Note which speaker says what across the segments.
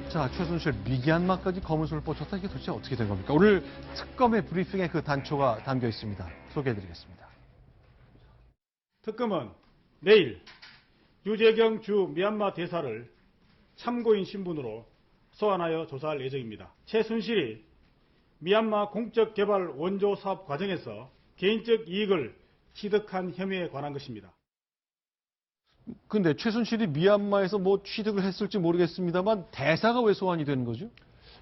Speaker 1: 자, 최순실 미얀마까지 검은손을 뻗쳤다. 이게 도대체 어떻게 된 겁니까? 오늘 특검의 브리핑에 그 단초가 담겨 있습니다. 소개해드리겠습니다.
Speaker 2: 특검은 내일 유재경 주 미얀마 대사를 참고인 신분으로 소환하여 조사할 예정입니다. 최순실이 미얀마 공적개발 원조 사업 과정에서 개인적 이익을 취득한 혐의에 관한 것입니다.
Speaker 1: 근데 최순실이 미얀마에서 뭐 취득을 했을지 모르겠습니다만 대사가 왜 소환이 되는 거죠?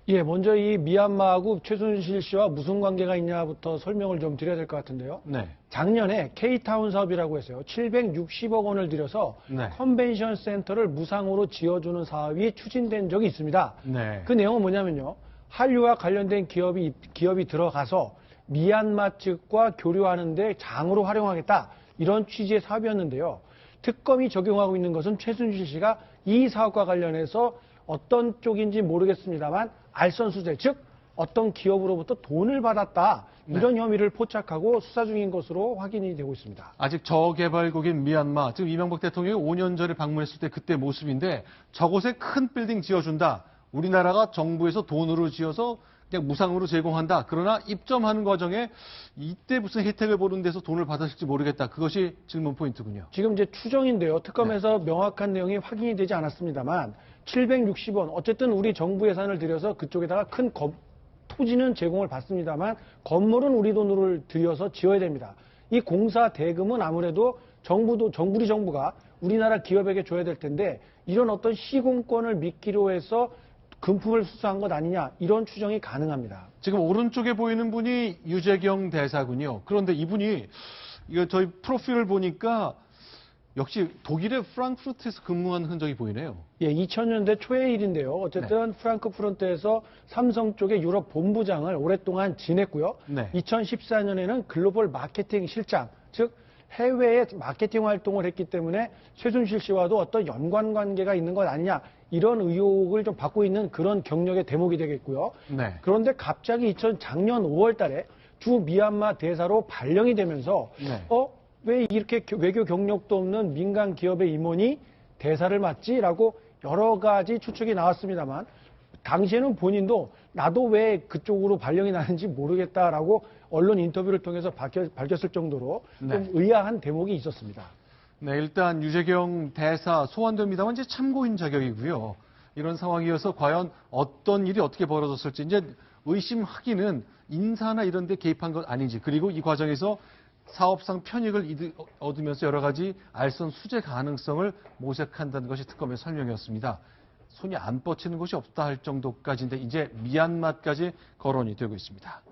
Speaker 3: 예, 먼저 이 미얀마하고 최순실 씨와 무슨 관계가 있냐부터 설명을 좀 드려야 될 것 같은데요.
Speaker 1: 네.
Speaker 3: 작년에 K타운 사업이라고 해서요. 760억 원을 들여서
Speaker 1: 네.
Speaker 3: 컨벤션 센터를 무상으로 지어주는 사업이 추진된 적이 있습니다.
Speaker 1: 네.
Speaker 3: 그 내용은 뭐냐면요. 한류와 관련된 기업이 들어가서 미얀마 측과 교류하는데 장으로 활용하겠다. 이런 취지의 사업이었는데요. 특검이 적용하고 있는 것은 최순실 씨가 이 사업과 관련해서 어떤 쪽인지 모르겠습니다만 알선수재, 즉 어떤 기업으로부터 돈을 받았다. 이런 혐의를 포착하고 수사 중인 것으로 확인이 되고 있습니다.
Speaker 1: 아직 저개발국인 미얀마, 지금 이명박 대통령이 5년 전에 방문했을 때 그때 모습인데 저곳에 큰 빌딩 지어준다. 우리나라가 정부에서 돈으로 지어서 그냥 무상으로 제공한다. 그러나 입점하는 과정에 이때 무슨 혜택을 보는 데서 돈을 받았을지 모르겠다. 그것이 질문 포인트군요.
Speaker 3: 지금 이제 추정인데요. 특검에서 명확한 내용이 확인이 되지 않았습니다만 760원, 어쨌든 우리 정부 예산을 들여서 그쪽에다가 큰 토지는 제공을 받습니다만 건물은 우리 돈으로 들여서 지어야 됩니다. 이 공사 대금은 아무래도 우리 정부가 우리나라 기업에게 줘야 될 텐데 이런 어떤 시공권을 미끼로 해서 금품을 수수한 것 아니냐 이런 추정이 가능합니다.
Speaker 1: 지금 오른쪽에 보이는 분이 유재경 대사군요. 그런데 이분이 이거 저희 프로필을 보니까 역시 독일의 프랑크푸르트에서 근무한 흔적이 보이네요.
Speaker 3: 예, 2000년대 초의 일인데요. 어쨌든 프랑크푸르트에서 삼성 쪽의 유럽 본부장을 오랫동안 지냈고요.
Speaker 1: 네.
Speaker 3: 2014년에는 글로벌 마케팅 실장, 즉 해외에 마케팅 활동을 했기 때문에 최순실 씨와도 어떤 연관 관계가 있는 것 아니냐 이런 의혹을 좀 받고 있는 그런 경력의 대목이 되겠고요.
Speaker 1: 네.
Speaker 3: 그런데 갑자기 작년 5월 달에 주 미얀마 대사로 발령이 되면서
Speaker 1: 네.
Speaker 3: 왜 이렇게 외교 경력도 없는 민간 기업의 임원이 대사를 맡지라고 여러 가지 추측이 나왔습니다만 당시에는 본인도 나도 왜 그쪽으로 발령이 나는지 모르겠다라고 언론 인터뷰를 통해서 밝혔을 정도로 좀 의아한 대목이 있었습니다.
Speaker 1: 네, 일단 유재경 대사 소환됩니다만 이제 참고인 자격이고요. 이런 상황이어서 과연 어떤 일이 어떻게 벌어졌을지 이제 의심하기는 인사나 이런 데 개입한 것 아닌지, 그리고 이 과정에서 사업상 편익을 얻으면서 여러 가지 알선 수재 가능성을 모색한다는 것이 특검의 설명이었습니다. 손이 안 뻗치는 것이 없다 할 정도까지인데 이제 미얀마까지 거론이 되고 있습니다.